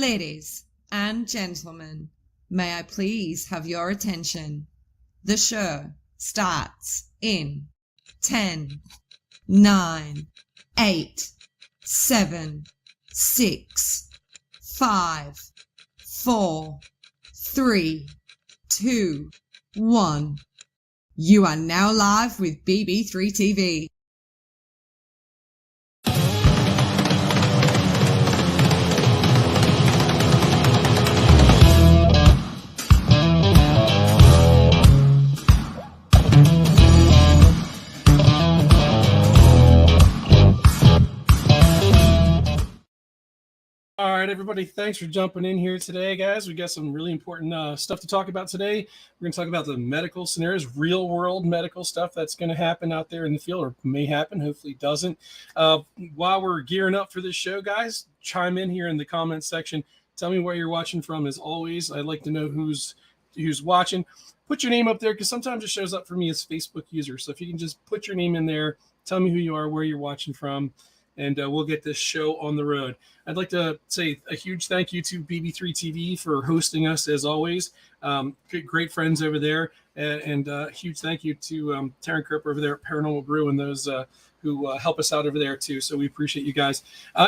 Ladies and gentlemen, may I please have your attention? The show starts in 10, 9, 8, 7, 6, 5, 4, 3, 2, 1. You are now live with BB3 TV. All right, everybody, thanks for jumping in here today, guys. We got some really important stuff to talk about today. We're going to talk about the medical scenarios, real world medical stuff that's going to happen out there in the field, or may happen, hopefully doesn't. While we're gearing up for this show, guys, chime in here in the comments section. Tell me where you're watching from. As always, I'd like to know who's watching. Put your name up there, because sometimes it shows up for me as Facebook user. So if you can just put your name in there, tell me who you are, where you're watching from, and we'll get this show on the road. I'd like to say a huge thank you to BB3 TV for hosting us, as always. Great friends over there. And a huge thank you to Taryn Kerper over there at Paranormal Brew and those who help us out over there, too. So we appreciate you guys.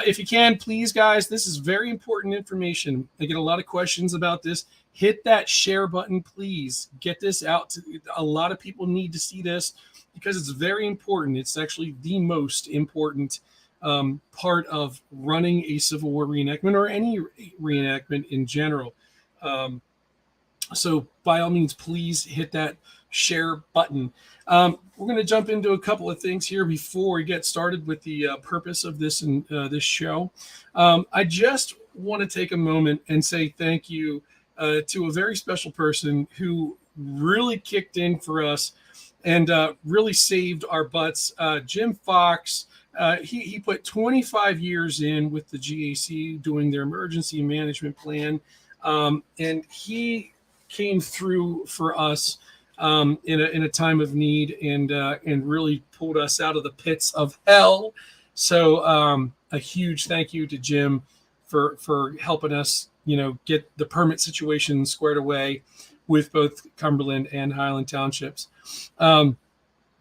If you can, please, guys, this is very important information. I get a lot of questions about this. Hit that share button, please. Get this out. A lot of people need to see this because it's very important. It's actually the most important part of running a Civil War reenactment, or any reenactment in general. So by all means, please hit that share button. We're going to jump into a couple of things here before we get started with the purpose of this and this show. I just want to take a moment and say thank you to a very special person who really kicked in for us and really saved our butts. Jim Fox. He put 25 years in with the GAC doing their emergency management plan, and he came through for us in a time of need, and really pulled us out of the pits of hell. So a huge thank you to Jim for helping us, get the permit situation squared away with both Cumberland and Highland Townships.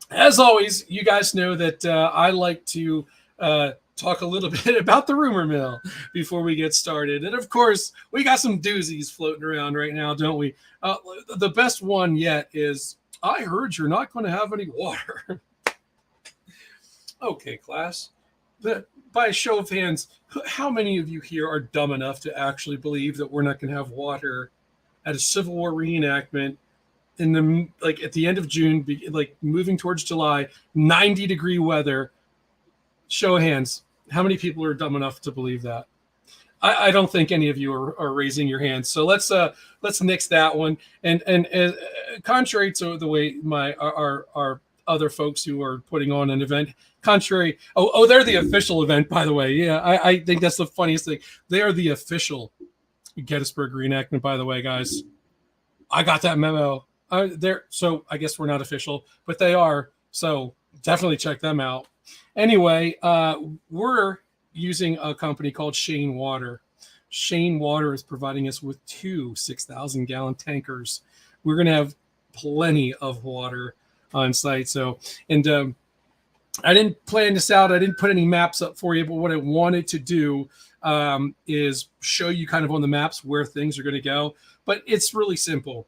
As always, you guys know that I like to talk a little bit about the rumor mill before we get started. And of course, we got some doozies floating around right now, don't we? The best one yet is, I heard you're not going to have any water. Okay, class. By a show of hands, how many of you here are dumb enough to actually believe that we're not going to have water at a Civil War reenactment in the at the end of June, moving towards July, 90-degree weather? Show of hands, how many people are dumb enough to believe that? I don't think any of you are raising your hands. So let's nix that one. And contrary to the way our other folks who are putting on an event, they're the official event, by the way. Yeah, I think that's the funniest thing. They are the official Gettysburg reenactment, by the way, guys. I got that memo. So I guess we're not official, but they are. So definitely check them out. Anyway, we're using a company called Shane Water. Shane Water is providing us with 2 6,000-gallon tankers. We're going to have plenty of water on site. So, and I didn't plan this out. I didn't put any maps up for you, but what I wanted to do is show you kind of on the maps where things are going to go. But it's really simple.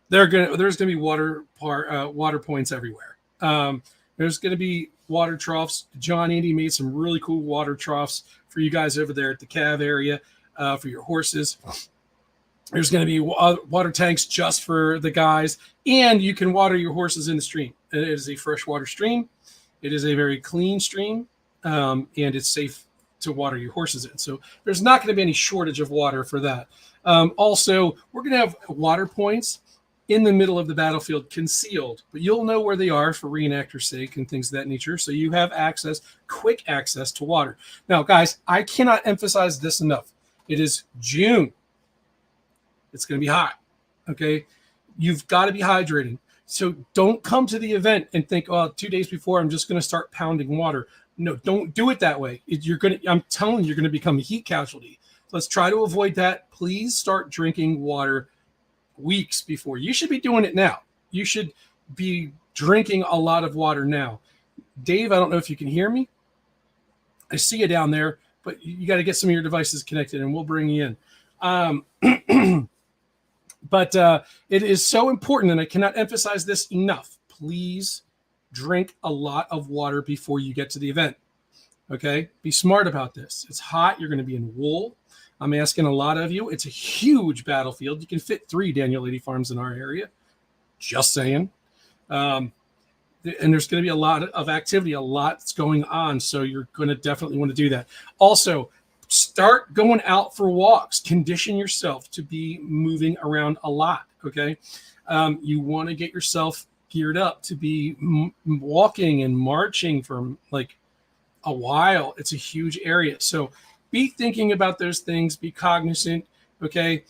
There's going to be water points everywhere. There's going to be water troughs. John Andy made some really cool water troughs for you guys over there at the Cav area for your horses. There's going to be water tanks just for the guys, and you can water your horses in the stream. It is a freshwater stream. It is a very clean stream, and it's safe to water your horses in. So there's not going to be any shortage of water for that. Also, we're going to have water points in the middle of the battlefield, concealed, but you'll know where they are for reenactors' sake and things of that nature. So you have quick access to water. Now, guys, I cannot emphasize this enough. It is June. It's going to be hot. Okay. You've got to be hydrating. So don't come to the event and think, 2 days before, I'm just going to start pounding water. No, don't do it that way. I'm telling you, you're going to become a heat casualty. Let's try to avoid that. Please start drinking water weeks before. You should be doing it now. You should be drinking a lot of water now. Dave, I don't know if you can hear me. I see you down there, but you got to get some of your devices connected and we'll bring you in. But it is so important, and I cannot emphasize this enough. Please drink a lot of water before you get to the event. Okay? Be smart about this. It's hot. You're going to be in wool. I'm asking a lot of you. It's a huge battlefield. You can fit 3 Daniel Lady Farms in our area. Just saying. And there's going to be a lot of activity, a lot that's going on. So you're going to definitely want to do that. Also, start going out for walks. Condition yourself to be moving around a lot. Okay. You want to get yourself geared up to be walking and marching for like a while. It's a huge area. So be thinking about those things. Be cognizant. Okay.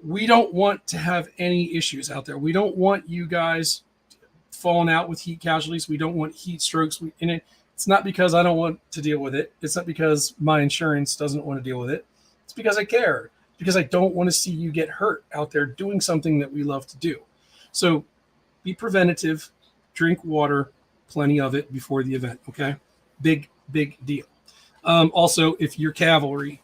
We don't want to have any issues out there. We don't want you guys falling out with heat casualties. We don't want heat strokes. It's not because I don't want to deal with it. It's not because my insurance doesn't want to deal with it. It's because I care. Because I don't want to see you get hurt out there doing something that we love to do. So be preventative. Drink water, plenty of it before the event. Okay, big deal. Also, if you're cavalry,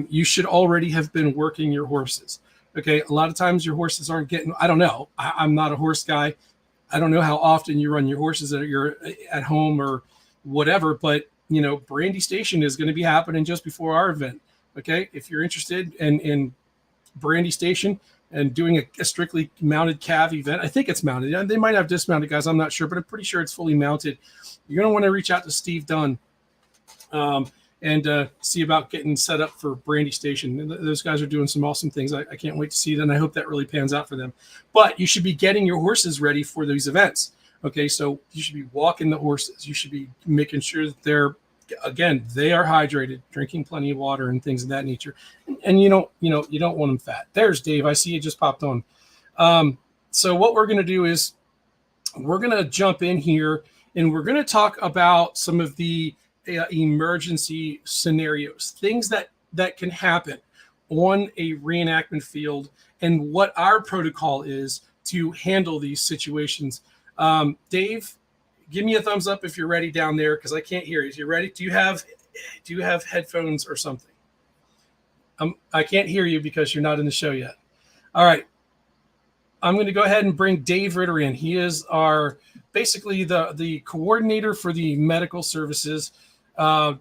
you should already have been working your horses. Okay, a lot of times your horses aren't getting. I don't know. I'm not a horse guy. I don't know how often you run your horses that you're at home or whatever, but Brandy Station is going to be happening just before our event. Okay, if you're interested in Brandy Station and doing a strictly mounted cav event, I think it's mounted. They might have dismounted guys, I'm not sure, but I'm pretty sure it's fully mounted. You're going to want to reach out to Steve Dunn and see about getting set up for Brandy Station. Those guys are doing some awesome things. I can't wait to see it, and I hope that really pans out for them. But you should be getting your horses ready for these events. Okay, so you should be walking the horses. You should be making sure that they are hydrated, drinking plenty of water and things of that nature. And you don't want them fat. There's Dave. I see you just popped on. So what we're going to do is we're going to jump in here and we're going to talk about some of the emergency scenarios, things that can happen on a reenactment field and what our protocol is to handle these situations. Dave, give me a thumbs up if you're ready down there, because I can't hear you. Is you ready? Do you have headphones or something? I can't hear you because you're not in the show yet. All right. I'm going to go ahead and bring Dave Ritter in. He is basically the coordinator for the medical services.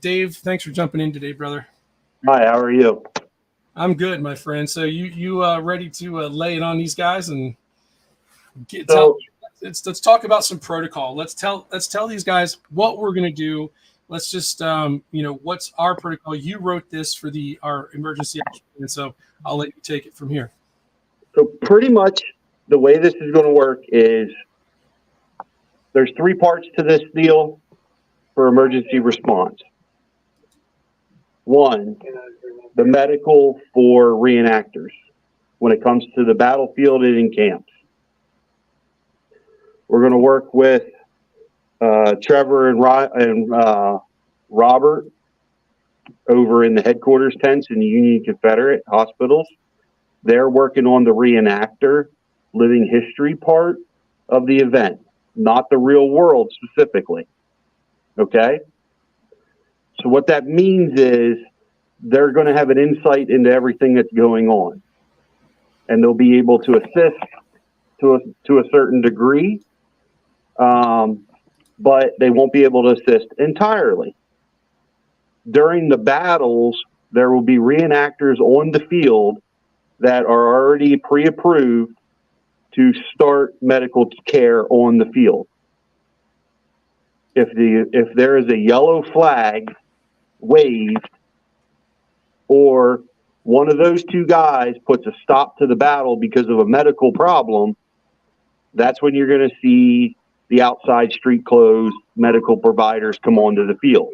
Dave, thanks for jumping in today, brother. Hi, how are you? I'm good, my friend. So you ready to lay it on these guys and let's talk about some protocol. Let's tell these guys what we're going to do. Let's just what's our protocol. You wrote this for our emergency action, and so I'll let you take it from here. So pretty much the way this is going to work is there's 3 parts to this deal for emergency response. 1, the medical for reenactors when it comes to the battlefield and in camps. We're going to work with Trevor and Robert over in the headquarters tents in the Union Confederate hospitals. They're working on the reenactor living history part of the event, not the real world specifically. Okay? So what that means is they're going to have an insight into everything that's going on. And they'll be able to assist to a certain degree, but they won't be able to assist entirely. During the battles, there will be reenactors on the field that are already pre-approved to start medical care on the field. If there is a yellow flag waved, or one of those 2 guys puts a stop to the battle because of a medical problem, that's when you're going to see the outside street closed medical providers come onto the field.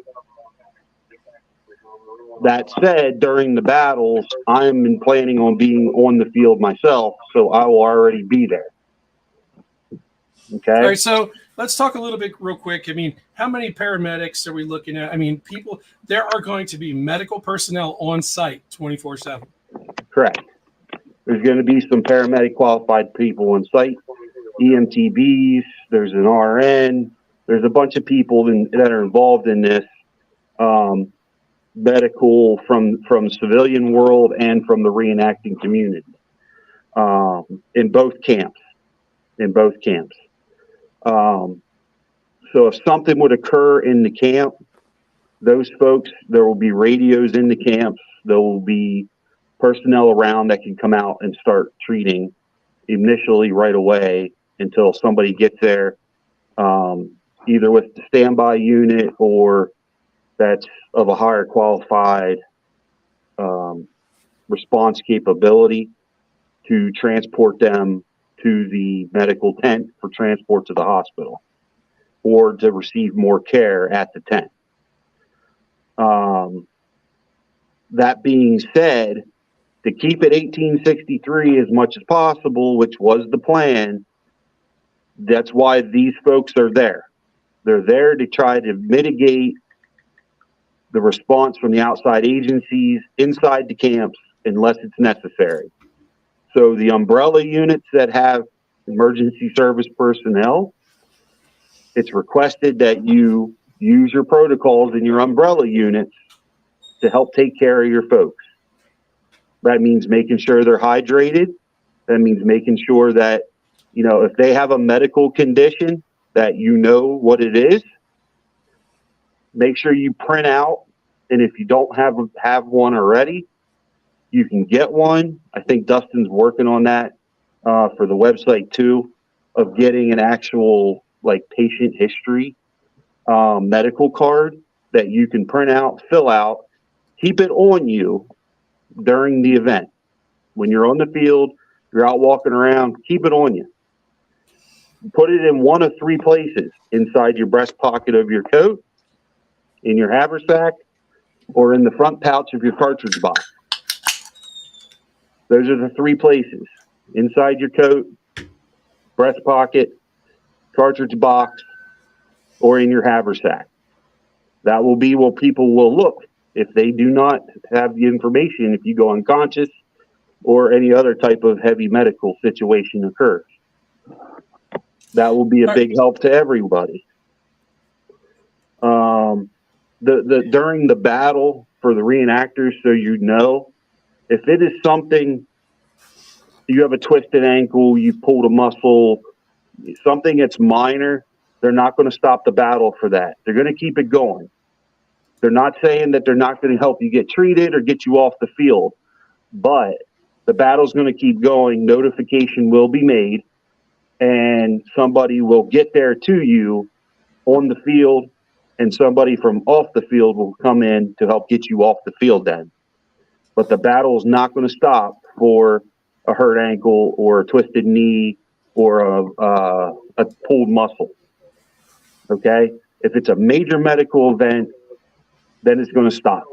That said, during the battles, I'm planning on being on the field myself, so I will already be there. Okay. All right. So let's talk a little bit real quick. I mean, how many paramedics are we looking at? I mean, people, there are going to be medical personnel on site 24/7. Correct. There's going to be some paramedic qualified people on site, EMTBs, there's an RN, there's a bunch of people that are involved in this, medical from civilian world and from the reenacting community, in both camps. So if something would occur in the camp, those folks, there will be radios in the camps. There will be personnel around that can come out and start treating initially right away until somebody gets there, either with the standby unit or that's of a higher qualified response capability to transport them to the medical tent for transport to the hospital or to receive more care at the tent. That being said, to keep it 1863 as much as possible, which was the plan, that's why these folks are there. They're there to try to mitigate the response from the outside agencies inside the camps unless it's necessary. So the umbrella units that have emergency service personnel, it's requested that you use your protocols in your umbrella units to help take care of your folks. That means making sure they're hydrated. That means making sure that, you know, if they have a medical condition, that you know what it is. Make sure you print out, and if you don't have one already, you can get one. I think Dustin's working on that for the website too, of getting an actual like patient history medical card that you can print out, fill out, keep it on you during the event. When you're on the field, you're out walking around, keep it on you. Put it in one of three places: inside your breast pocket of your coat, in your haversack, or in the front pouch of your cartridge box. Those are the three places: inside your coat, breast pocket, cartridge box, or in your haversack. That will be where people will look if they do not have the information, if you go unconscious or any other type of heavy medical situation occurs. That will be a big help to everybody. During the battle for the reenactors, so you know, if it is something, you have a twisted ankle, you pulled a muscle, something that's minor, they're not going to stop the battle for that. They're going to keep it going. They're not saying that they're not going to help you get treated or get you off the field, but the battle's going to keep going. Notification will be made, and somebody will get there to you on the field, and somebody from off the field will come in to help get you off the field then. But the battle is not going to stop for a hurt ankle or a twisted knee or a pulled muscle. Okay? If it's a major medical event, then it's going to stop.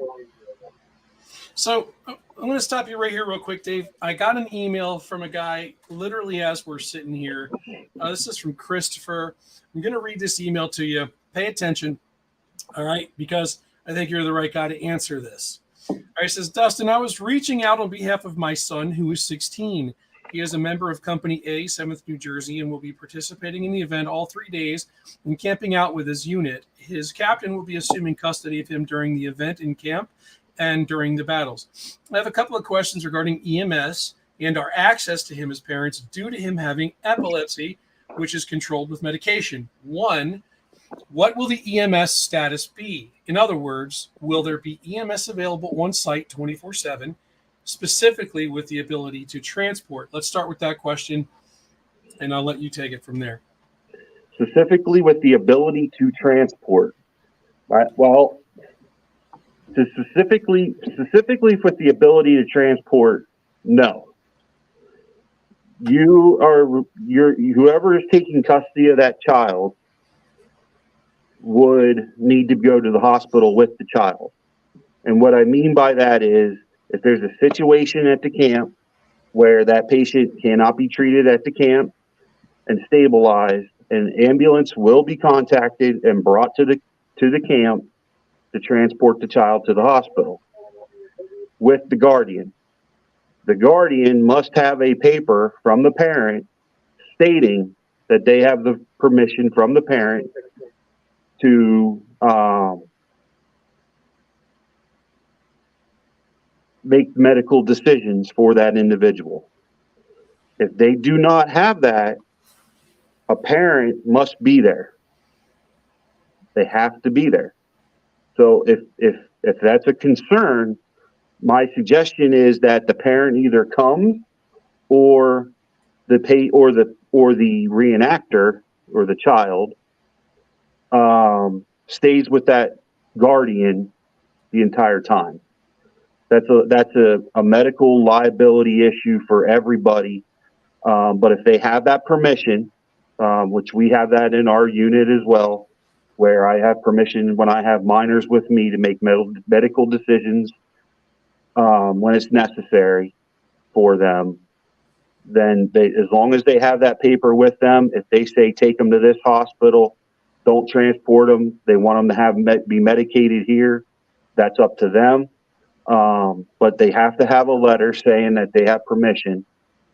So I'm going to stop you right here real quick, Dave. I got an email from a guy literally as we're sitting here. This is from Christopher. I'm going to read this email to you. Pay attention, all right, because I think you're the right guy to answer this. All right, it says, Dustin, I was reaching out on behalf of my son, who is 16. He is a member of Company A, 7th New Jersey, and will be participating in the event all 3 days and camping out with his unit. His captain will be assuming custody of him during the event in camp and during the battles. I have a couple of questions regarding EMS and our access to him as parents due to him having epilepsy, which is controlled with medication. One, what will the EMS status be? In other words, will there be EMS available on site 24/7, specifically with the ability to transport? Let's start with that question, and I'll let you take it from there. Specifically with the ability to transport. Right. Well, specifically with the ability to transport, no. Whoever is taking custody of that child would need to go to the hospital with the child. And what I mean by that is, if there's a situation at the camp where that patient cannot be treated at the camp and stabilized, an ambulance will be contacted and brought to the camp to transport the child to the hospital with the guardian. The guardian must have a paper from the parent stating that they have the permission from the parent to make medical decisions for that individual. If they do not have that, a parent must be there. They have to be there. So if that's a concern, my suggestion is that the parent either comes or the reenactor or the child stays with that guardian the entire time. That's a medical liability issue for everybody. But if they have that permission, which we have that in our unit as well, where I have permission when I have minors with me to make medical decisions when it's necessary for them, then as long as they have that paper with them, if they say take them to this hospital, don't transport them, they want them to be medicated here, that's up to them. But they have to have a letter saying that they have permission,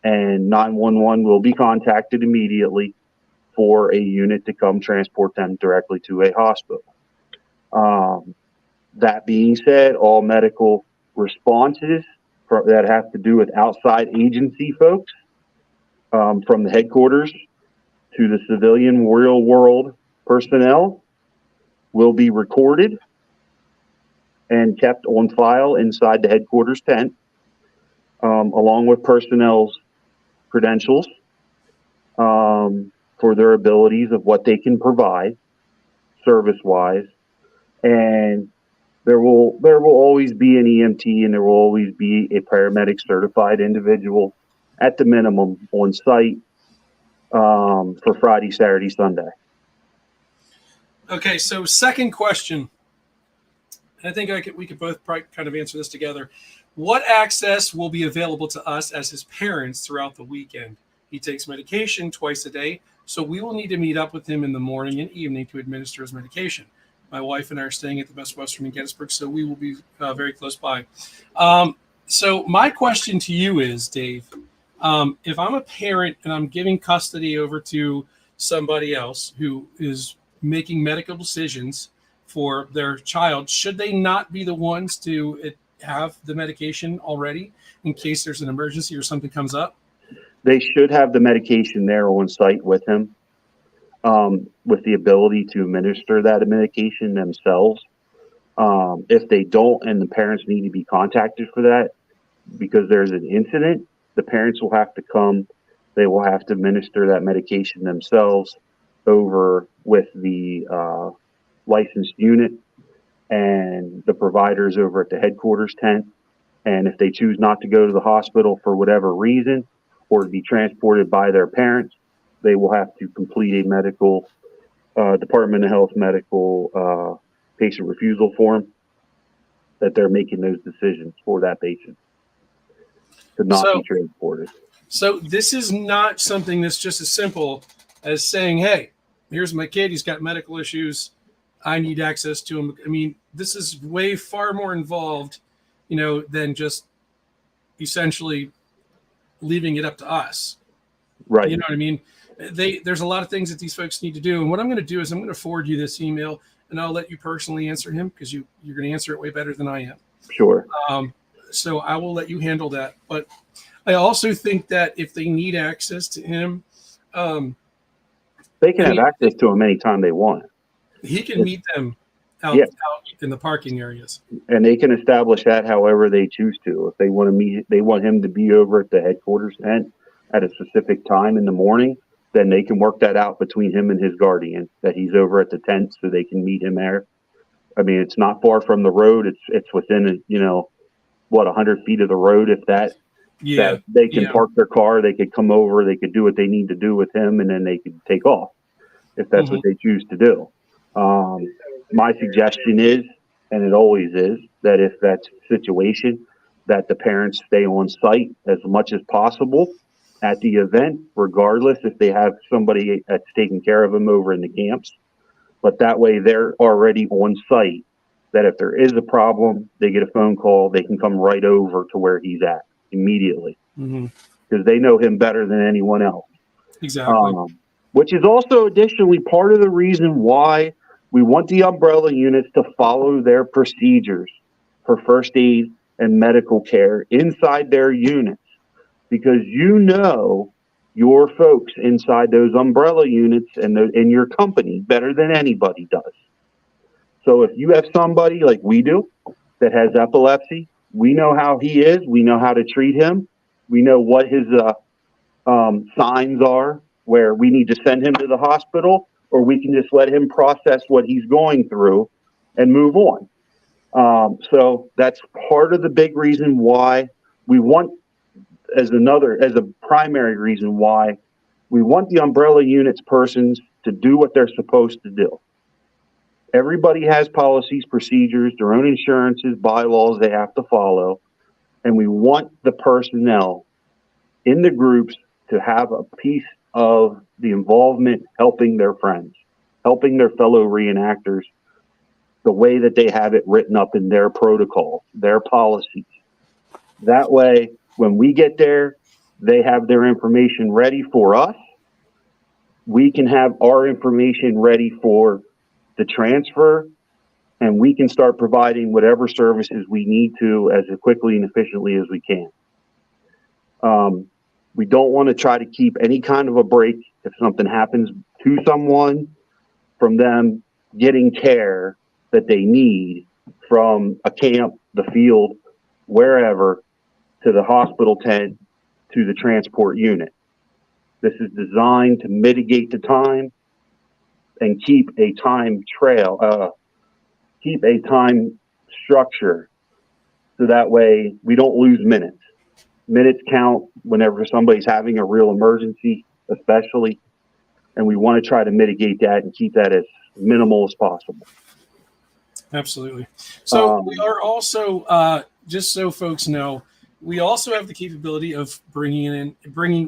and 911 will be contacted immediately for a unit to come transport them directly to a hospital. That being said, all medical responses that have to do with outside agency folks, from the headquarters to the civilian real world personnel, will be recorded and kept on file inside the headquarters tent, along with personnel's credentials, for their abilities of what they can provide service-wise. And there will always be an EMT, and there will always be a paramedic certified individual at the minimum on site for Friday, Saturday, Sunday. Okay, so second question. I think we could both probably kind of answer this together. What access will be available to us as his parents throughout the weekend? He takes medication twice a day, so we will need to meet up with him in the morning and evening to administer his medication. My wife and I are staying at the Best Western in Gettysburg, so we will be very close by. So my question to you is, Dave, if I'm a parent and I'm giving custody over to somebody else who is making medical decisions for their child, should they not be the ones to have the medication already in case there's an emergency or something comes up? They should have the medication there on site with him, with the ability to administer that medication themselves. If they don't, and the parents need to be contacted for that because there's an incident, the parents will have to come. They will have to administer that medication themselves over with the licensed unit and the providers over at the headquarters tent. And if they choose not to go to the hospital for whatever reason, or to be transported by their parents, they will have to complete a medical Department of Health medical patient refusal form that they're making those decisions for that patient to not be transported. So this is not something that's just as simple as saying, hey, here's my kid, he's got medical issues, I need access to him. I mean, this is way far more involved, than just essentially leaving it up to us. Right. You know what I mean? There's a lot of things that these folks need to do. And what I'm going to do is I'm going to forward you this email, and I'll let you personally answer him because you're going to answer it way better than I am. Sure. So I will let you handle that. But I also think that if they need access to him, they can have access to him anytime they want. He can meet them out in the parking areas. And they can establish that however they choose to. If they want to meet, they want him to be over at the headquarters tent at a specific time in the morning, then they can work that out between him and his guardian that he's over at the tent so they can meet him there. I mean, it's not far from the road. It's within 100 feet of the road. If that they can park their car, they could come over, they could do what they need to do with him, and then they could take off if that's what they choose to do. My suggestion is, and it always is, that if that's the situation, that the parents stay on site as much as possible at the event, regardless if they have somebody that's taking care of them over in the camps. But that way they're already on site, that if there is a problem, they get a phone call, they can come right over to where he's at immediately, because they know him better than anyone else. Exactly. Which is also additionally part of the reason why we want the umbrella units to follow their procedures for first aid and medical care inside their units, because you know your folks inside those umbrella units and in your company better than anybody does. So if you have somebody like we do that has epilepsy, we know how he is, we know how to treat him, we know what his signs are, where we need to send him to the hospital, or we can just let him process what he's going through and move on. So that's part of the big reason why we want, as a primary reason why we want the umbrella units persons to do what they're supposed to do. Everybody has policies, procedures, their own insurances, bylaws they have to follow, and we want the personnel in the groups to have a piece of the involvement, helping their friends, helping their fellow reenactors, the way that they have it written up in their protocols, their policies. That way, when we get there, they have their information ready for us. We can have our information ready for the transfer, and we can start providing whatever services we need to as quickly and efficiently as we can. We don't want to try to keep any kind of a break if something happens to someone from them getting care that they need from a camp, the field, wherever, to the hospital tent, to the transport unit. This is designed to mitigate the time and keep a time trail, keep a time structure, so that way we don't lose minutes. Minutes count whenever somebody's having a real emergency, especially, and we want to try to mitigate that and keep that as minimal as possible. Absolutely. So we are also, just so folks know, we also have the capability of bringing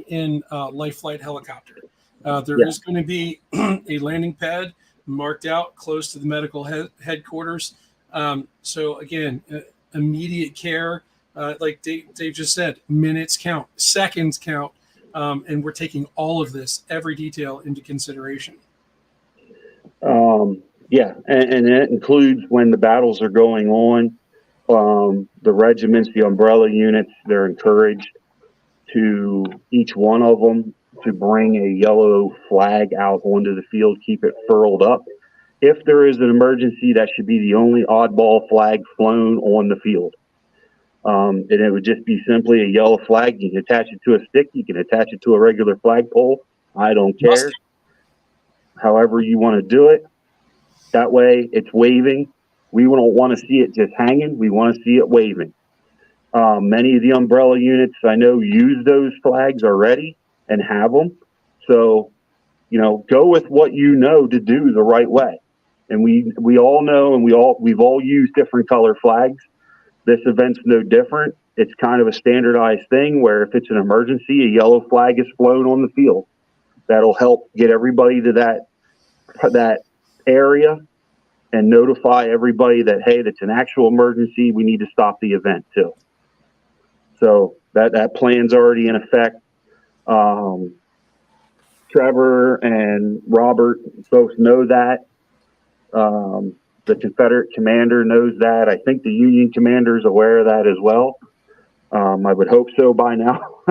in life flight helicopter. There is going to be a landing pad marked out close to the medical headquarters. So again, immediate care, like Dave just said, minutes count, seconds count, and we're taking all of this, every detail, into consideration. Yeah, and that includes when the battles are going on. The regiments, the umbrella units, they're encouraged to, each one of them, to bring a yellow flag out onto the field, keep it furled up. If there is an emergency, that should be the only oddball flag flown on the field. And it would just be simply a yellow flag. You can attach it to a stick. You can attach it to a regular flagpole. I don't care. However you want to do it. That way it's waving. We don't want to see it just hanging. We want to see it waving. Many of the umbrella units I know use those flags already and have them. So, go with what you know to do the right way. And we all know, and we've all used different color flags. This event's no different. It's kind of a standardized thing where if it's an emergency, a yellow flag is flown on the field. That'll help get everybody to that area and notify everybody that, hey, that's an actual emergency. We need to stop the event too. So that plan's already in effect. Trevor and Robert, folks know that. The Confederate commander knows that. I think the Union commander is aware of that as well. I would hope so by now.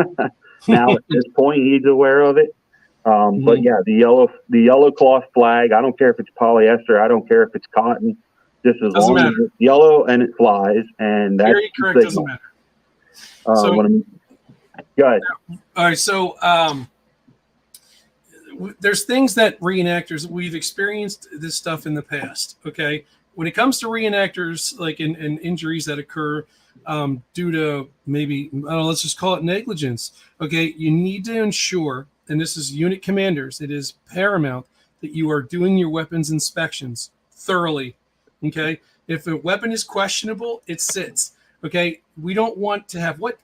Now at this point, he's aware of it. But yeah, the yellow cloth flag, I don't care if it's polyester, I don't care if it's cotton, just as long as it's yellow and it flies, and that's very correct, doesn't matter. Go ahead. All right, so there's things that reenactors, we've experienced this stuff in the past. Okay, when it comes to reenactors, like in injuries that occur due to maybe, I don't know, let's just call it negligence. Okay, you need to ensure, and this is unit commanders, it is paramount that you are doing your weapons inspections thoroughly. Okay, if a weapon is questionable, it sits. Okay, we don't want to have what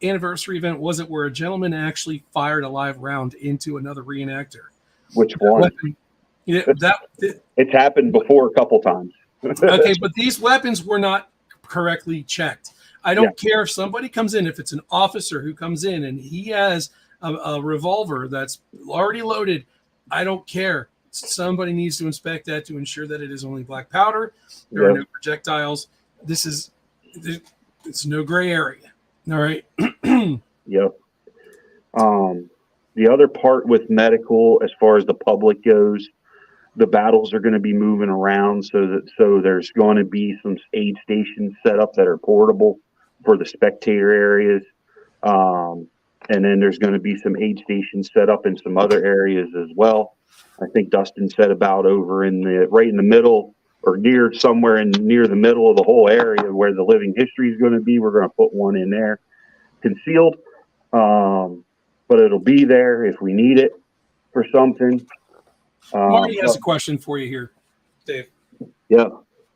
anniversary event was it where a gentleman actually fired a live round into another reenactor? Which one? Weapon, yeah, It's happened before a couple times. okay, but these weapons were not correctly checked. I don't care if somebody comes in, if it's an officer who comes in and he has a revolver that's already loaded. I don't care. Somebody needs to inspect that to ensure that it is only black powder. There are no projectiles. It's no gray area. All right. Yep. The other part with medical, as far as the public goes, the battles are going to be moving around, so there's going to be some aid stations set up that are portable for the spectator areas, and then there's going to be some aid stations set up in some other areas as well. I think Dustin said about over right in the middle, or near the middle of the whole area where the living history is going to be. We're going to put one in there, concealed, but it'll be there if we need it for something. Marty has a question for you here, Dave. Yeah,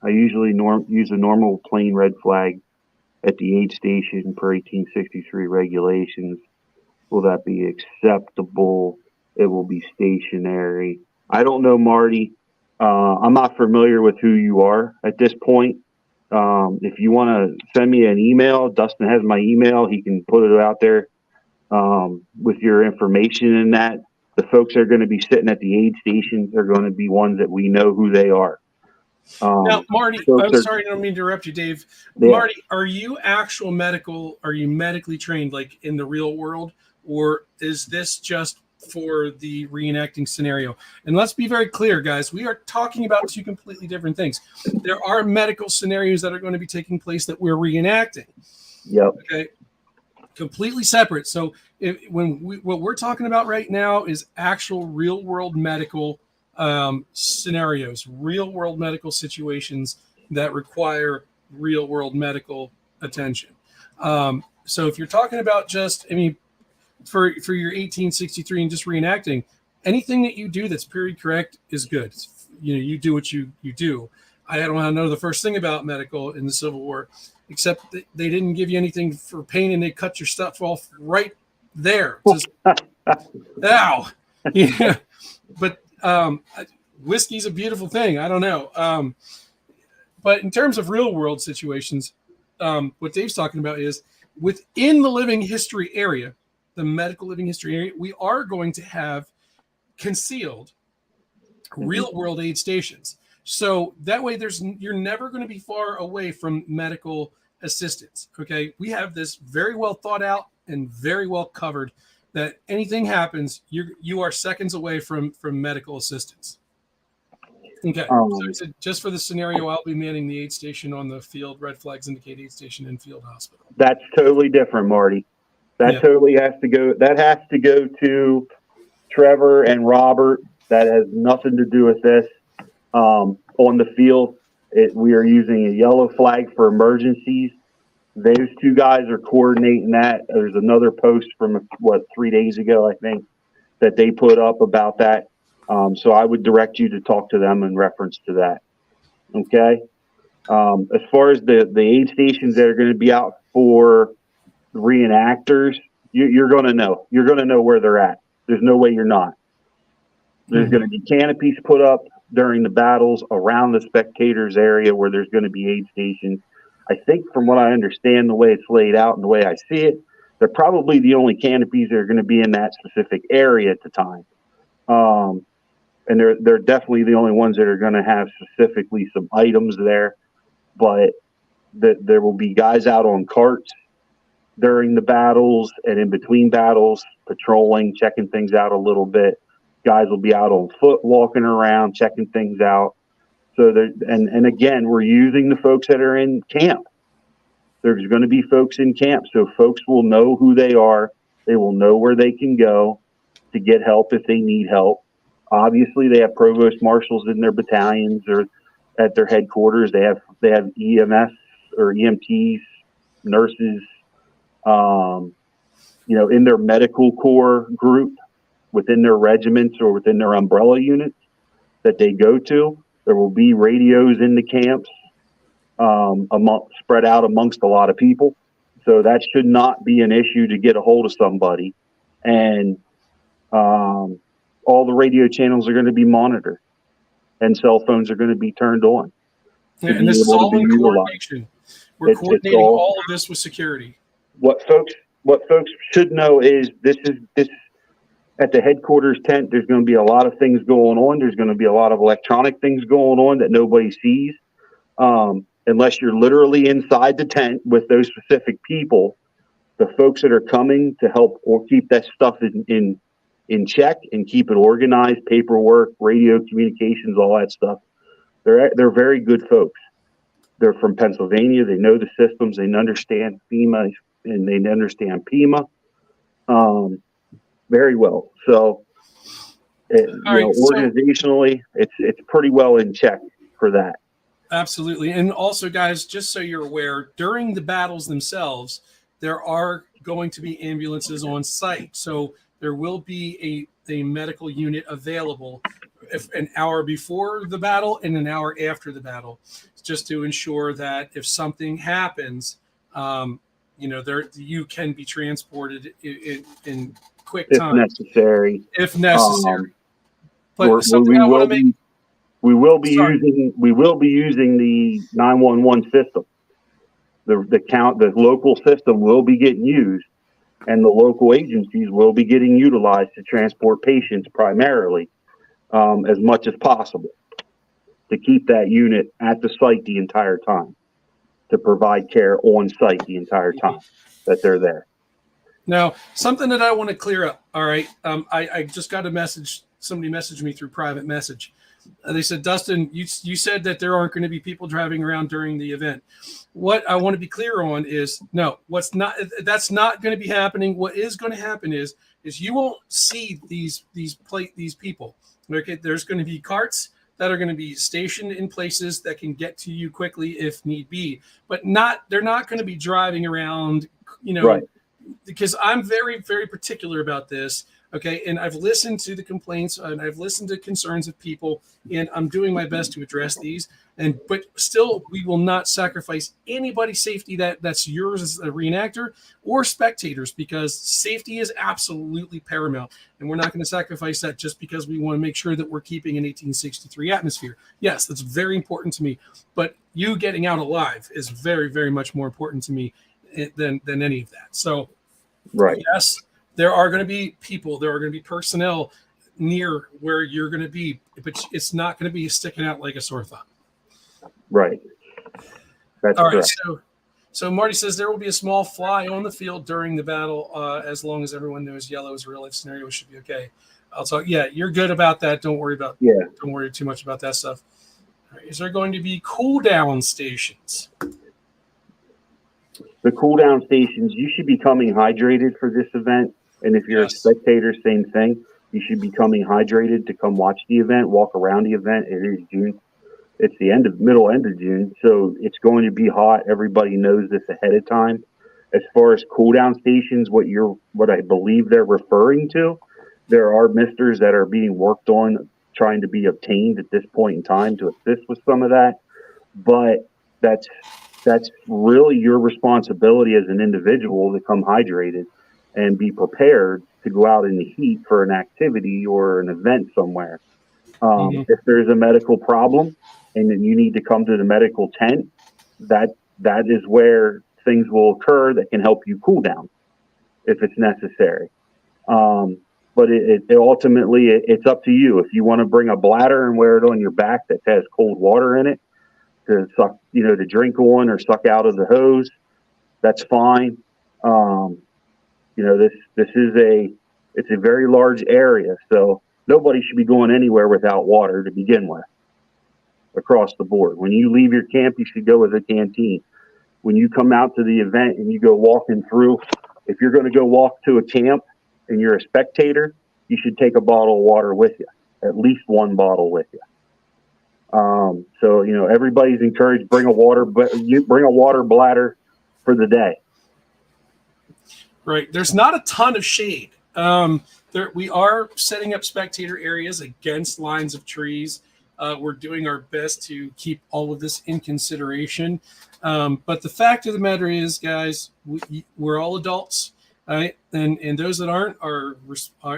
I usually use a normal plain red flag at the aid station per 1863 regulations. Will that be acceptable? It will be stationary. I don't know, Marty. I'm not familiar with who you are at this point. If you want to send me an email, Dustin has my email. He can put it out there with your information in that. The folks that are going to be sitting at the aid stations are going to be ones that we know who they are. Now, Marty, I'm sorry, I don't mean to interrupt you, Dave. Yeah. Marty, are you medically trained, like in the real world, or is this just for the reenacting scenario? And let's be very clear, guys. We are talking about two completely different things. There are medical scenarios that are going to be taking place that we're reenacting. Yep. Okay. Completely separate. So what we're talking about right now is actual real world medical scenarios, real world medical situations that require real world medical attention. So if you're talking about just, for your 1863 and just reenacting, anything that you do that's period correct is good. You do what you do. I don't want to know the first thing about medical in the Civil War, except that they didn't give you anything for pain and they cut your stuff off right there. Just, ow. Yeah. But whiskey's a beautiful thing. I don't know. But in terms of real world situations, what Dave's talking about is within the living history area, the medical living history area, we are going to have concealed real world aid stations. So that way you're never going to be far away from medical assistance. Okay. We have this very well thought out and very well covered that anything happens, you are seconds away from medical assistance. Okay. So just for the scenario, I'll be manning the aid station on the field. Red flags indicate aid station and field hospital. That's totally different, Marty. That totally has to go. That has to go to Trevor and Robert. That has nothing to do with this. On the field, we are using a yellow flag for emergencies. Those two guys are coordinating that. There's another post from 3 days ago, I think, that they put up about that. So I would direct you to talk to them in reference to that. Okay. As far as the aid stations that are going to be out for reenactors, you're going to know. You're going to know where they're at. There's no way you're not. There's going to be canopies put up during the battles around the spectators area where there's going to be aid stations. I think from what I understand, the way it's laid out and the way I see it, they're probably the only canopies that are going to be in that specific area at the time. And they're definitely the only ones that are going to have specifically some items there. But there will be guys out on carts during the battles and in between battles, patrolling, checking things out a little bit. Guys will be out on foot, walking around, checking things out. So and again, we're using the folks that are in camp. There's going to be folks in camp, so folks will know who they are. They will know where they can go to get help if they need help. Obviously, they have provost marshals in their battalions or at their headquarters. They have EMS or EMTs, nurses, in their medical corps group, within their regiments or within their umbrella units that they go to. There will be radios in the camps, spread out amongst a lot of people. So that should not be an issue to get a hold of somebody. And all the radio channels are going to be monitored, and cell phones are going to be turned on. And this is all in coordination. We're coordinating all of this with security. What folks should know is this at the headquarters tent. There's going to be a lot of things going on. There's going to be a lot of electronic things going on that nobody sees, unless you're literally inside the tent with those specific people. The folks that are coming to help or keep that stuff in check and keep it organized, paperwork, radio communications, all that stuff. They're very good folks. They're from Pennsylvania. They know the systems. They understand FEMA and they understand PEMA very well. So, organizationally, it's pretty well in check for that. Absolutely. And also, guys, just so you're aware, during the battles themselves, there are going to be ambulances on site. So there will be a medical unit available an hour before the battle and an hour after the battle, just to ensure that if something happens, you can be transported in quick time. If necessary. But something I want to make... We will be using the 911 system. The local system will be getting used, and the local agencies will be getting utilized to transport patients primarily, as much as possible, to keep that unit at the site the entire time, to provide care on site the entire time that they're there. Now, something that I want to clear up. All right. I just got a message. Somebody messaged me through private message. They said, Dustin, you said that there aren't going to be people driving around during the event. What I want to be clear on is no, that's not going to be happening. What is going to happen is you won't see these people. Okay, there's going to be carts that are going to be stationed in places that can get to you quickly if need be, but they're not going to be driving around, right. Because I'm very, very particular about this. Okay, and I've listened to the complaints and I've listened to concerns of people, and I'm doing my best to address these. But still, we will not sacrifice anybody's safety that's yours as a reenactor or spectators, because safety is absolutely paramount, and we're not going to sacrifice that just because we want to make sure that we're keeping an 1863 atmosphere. Yes, that's very important to me, but you getting out alive is very, very much more important to me than any of that. So, right. Yes. There are going to be people, there are going to be personnel near where you're going to be, but it's not going to be sticking out like a sore thumb. Right. That's all correct. Right. So Marty says there will be a small fly on the field during the battle, as long as everyone knows yellow is a real life scenario. Should be okay. I'll talk. Yeah, you're good about that. Don't worry too much about that stuff. All right. Is there going to be cool down stations? The cool down stations, you should be coming hydrated for this event. And if you're a spectator, same thing. You should be coming hydrated to come watch the event, walk around the event. It is June. It's the middle end of June. So it's going to be hot. Everybody knows this ahead of time. As far as cool down stations, what I believe they're referring to, there are misters that are being worked on, trying to be obtained at this point in time to assist with some of that. But that's really your responsibility as an individual to come hydrated and be prepared to go out in the heat for an activity or an event somewhere. If there's a medical problem and then you need to come to the medical tent, that is where things will occur that can help you cool down if it's necessary. But it ultimately, it's up to you. If you want to bring a bladder and wear it on your back that has cold water in it to suck, to drink on or suck out of the hose, that's fine. It's a very large area, so nobody should be going anywhere without water to begin with, across the board. When you leave your camp, you should go with a canteen. When you come out to the event and you go walking through, if you're going to go walk to a camp and you're a spectator, you should take a bottle of water with you, at least one bottle with you. So everybody's encouraged, bring a water bladder for the day. Right. There's not a ton of shade. We are setting up spectator areas against lines of trees. We're doing our best to keep all of this in consideration. But the fact of the matter is, guys, we're all adults. Right, and those that aren't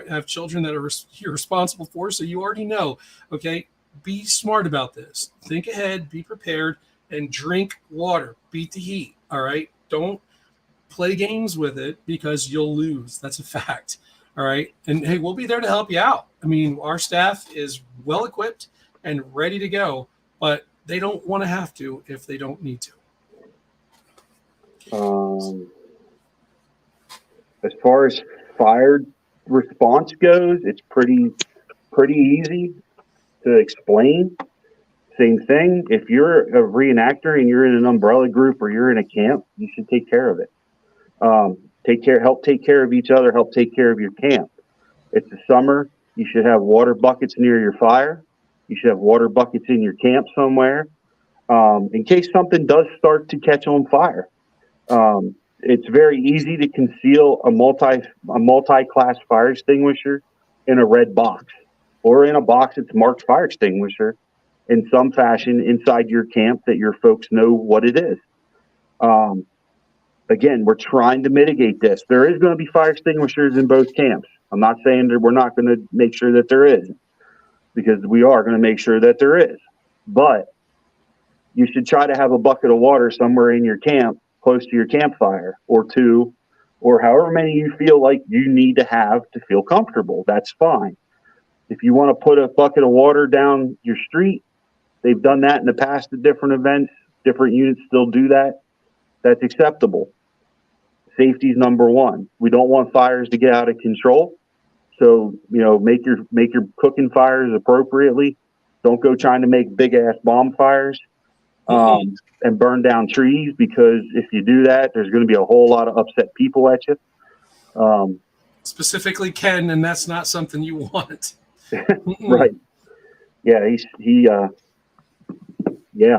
have children that you're responsible for. So you already know. Okay, be smart about this. Think ahead. Be prepared, and drink water. Beat the heat. All right. Don't play games with it because you'll lose. That's a fact. All right. And hey, we'll be there to help you out. I mean, our staff is well equipped and ready to go, but they don't want to have to if they don't need to. As far as fire response goes, it's pretty easy to explain. Same thing. If you're a reenactor and you're in an umbrella group or you're in a camp, you should take care of it. Help take care of each other, help take care of your camp. It's the summer. You should have water buckets near your fire. You should have water buckets in your camp somewhere, in case something does start to catch on fire. It's very easy to conceal a multi-class fire extinguisher in a red box or in a box that's marked fire extinguisher in some fashion inside your camp that your folks know what it is. Again, we're trying to mitigate this. There is going to be fire extinguishers in both camps. I'm not saying that we're not going to make sure that there is, because we are going to make sure that there is. But you should try to have a bucket of water somewhere in your camp close to your campfire, or two, or however many you feel like you need to have to feel comfortable. That's fine. If you want to put a bucket of water down your street, they've done that in the past at different events. Different units still do that. That's acceptable. Safety is number one. We don't want fires to get out of control. So, make your cooking fires appropriately. Don't go trying to make big ass bomb fires. And burn down trees, because if you do that, there's going to be a whole lot of upset people at you. Specifically Ken, and that's not something you want. Right. Yeah, yeah.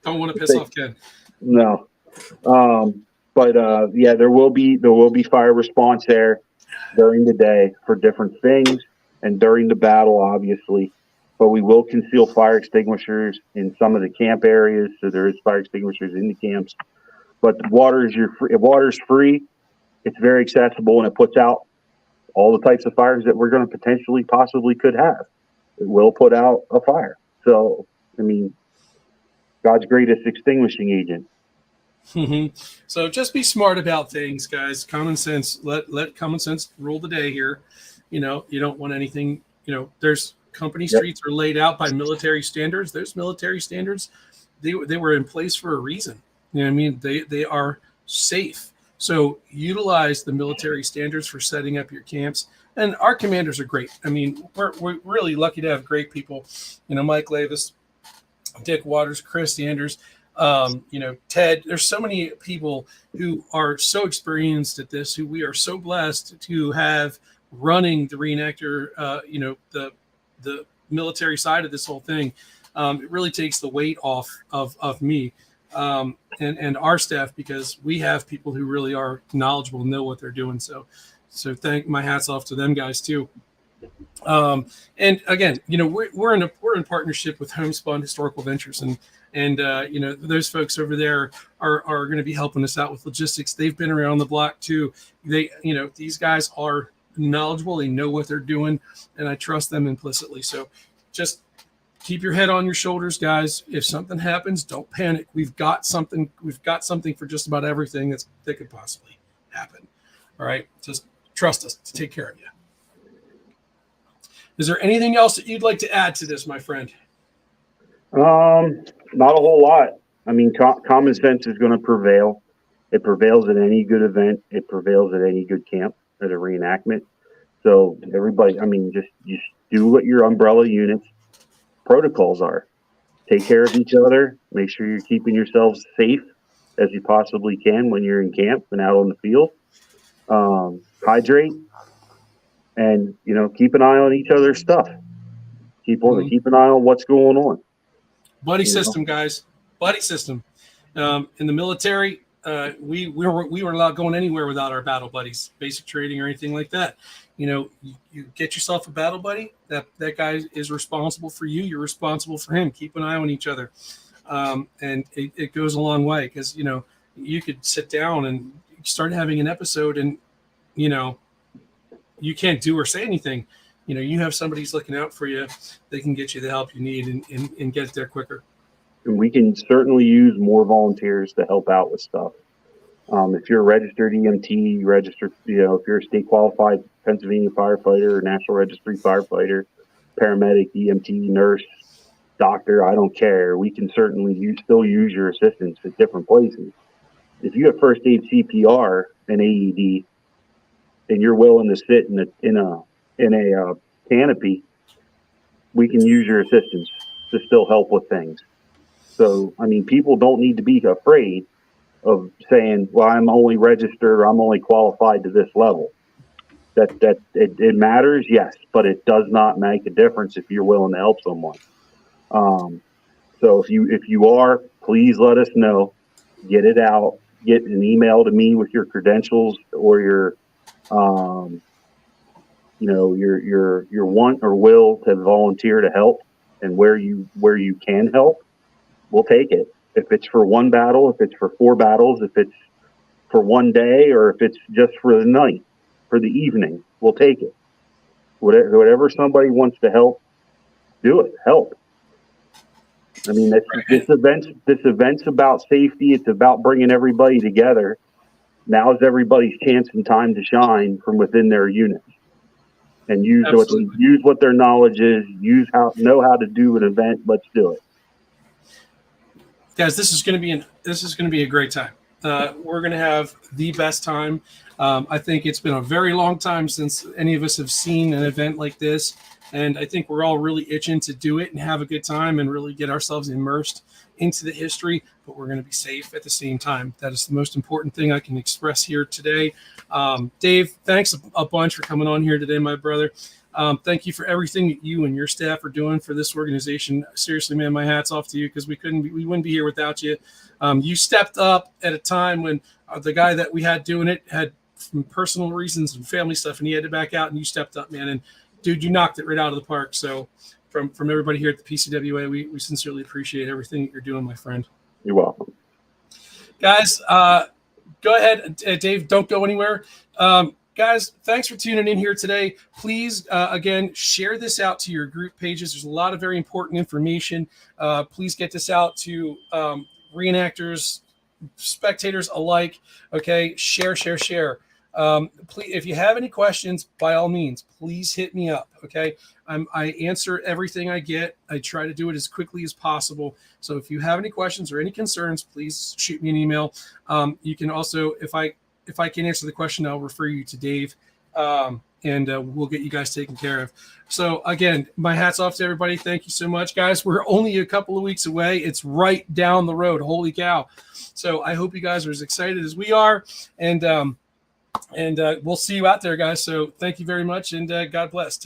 Don't want to piss off Ken. No. Yeah, there will be fire response there during the day for different things, and during the battle, obviously. But we will conceal fire extinguishers in some of the camp areas, so there is fire extinguishers in the camps. But if water's free, it's very accessible, and it puts out all the types of fires that we're going to possibly could have. It will put out a fire. So, I mean, God's greatest extinguishing agent. So just be smart about things, guys. Common sense. Let common sense rule the day here. You don't want anything. There's company streets are laid out by military standards. Those military standards, they were in place for a reason. I mean? They are safe. So utilize the military standards for setting up your camps. And our commanders are great. I mean, we're really lucky to have great people. Mike Lavis, Dick Waters, Chris Sanders, Ted. There's so many people who are so experienced at this, who we are so blessed to have running the reenactor, the military side of this whole thing. It really takes the weight off of me and our staff, because we have people who really are knowledgeable and know what they're doing. So my hats off to them guys too. And again, we're in partnership with Homespun Historical Ventures, and those folks over there are going to be helping us out with logistics. They've been around the block too. These guys are knowledgeable. They know what they're doing, and I trust them implicitly. So just keep your head on your shoulders, guys. If something happens, don't panic. We've got something for just about everything that could possibly happen. All right, just trust us to take care of you. Is there anything else that you'd like to add to this, my friend? Not a whole lot. I mean, common sense is going to prevail. It prevails at any good event. It prevails at any good camp as a reenactment. So everybody, I mean, just do what your umbrella units protocols are. Take care of each other. Make sure you're keeping yourselves safe as you possibly can when you're in camp and out on the field. Hydrate, and keep an eye on each other's stuff. Keep an eye on what's going on. Buddy system, guys. Buddy system. In the military, we were not going anywhere without our battle buddies, basic training or anything like that. You get yourself a battle buddy. That guy is responsible for you. You're responsible for him. Keep an eye on each other, and it goes a long way because you could sit down and start having an episode, and you can't do or say anything. You have somebody's looking out for you. They can get you the help you need and get it there quicker. And we can certainly use more volunteers to help out with stuff. If you're a registered EMT, if you're a state qualified Pennsylvania firefighter or National Registry firefighter, paramedic, EMT, nurse, doctor, I don't care. We can certainly still use your assistance at different places. If you have first aid CPR and AED, and you're willing to sit in a canopy, we can use your assistance to still help with things. So, people don't need to be afraid of saying, well, I'm only registered, or I'm only qualified to this level. It matters, yes, but it does not make a difference if you're willing to help someone. So if you are, please let us know. Get it out. Get an email to me with your credentials or your want or will to volunteer to help, and where you can help, we'll take it. If it's for one battle, if it's for 4 battles, if it's for one day, or if it's just for the night, for the evening, we'll take it. Whatever somebody wants to help, do it. Help. This event's about safety. It's about bringing everybody together. Now is everybody's chance and time to shine from within their units and use what their knowledge is. Know how to do an event. Let's do it. Guys, this is going to be a great time. We're going to have the best time. I think it's been a very long time since any of us have seen an event like this, and I think we're all really itching to do it and have a good time and really get ourselves immersed into the history, but we're going to be safe at the same time. That is the most important thing I can express here today. Dave, thanks a bunch for coming on here today, my brother. Thank you for everything that you and your staff are doing for this organization. Seriously, man, my hat's off to you, because we wouldn't be here without you. You stepped up at a time when the guy that we had doing it had some personal reasons and family stuff, and he had to back out, and you stepped up, man. And dude, you knocked it right out of the park. So from everybody here at the PCWA, we sincerely appreciate everything that you're doing, my friend. You're welcome. Guys, go ahead. Dave, don't go anywhere. Guys, thanks for tuning in here today. Please, again, share this out to your group pages. There's a lot of very important information. Please get this out to reenactors, spectators alike. Okay, share. Please, if you have any questions, by all means, please hit me up. Okay, I answer everything I get. I try to do it as quickly as possible. So if you have any questions or any concerns, please shoot me an email. You can also, if I can answer the question, I'll refer you to Dave, and we'll get you guys taken care of. So again, my hat's off to everybody. Thank you so much, guys. We're only a couple of weeks away. It's right down the road. Holy cow. So I hope you guys are as excited as we are, and we'll see you out there, guys. So thank you very much, and God bless.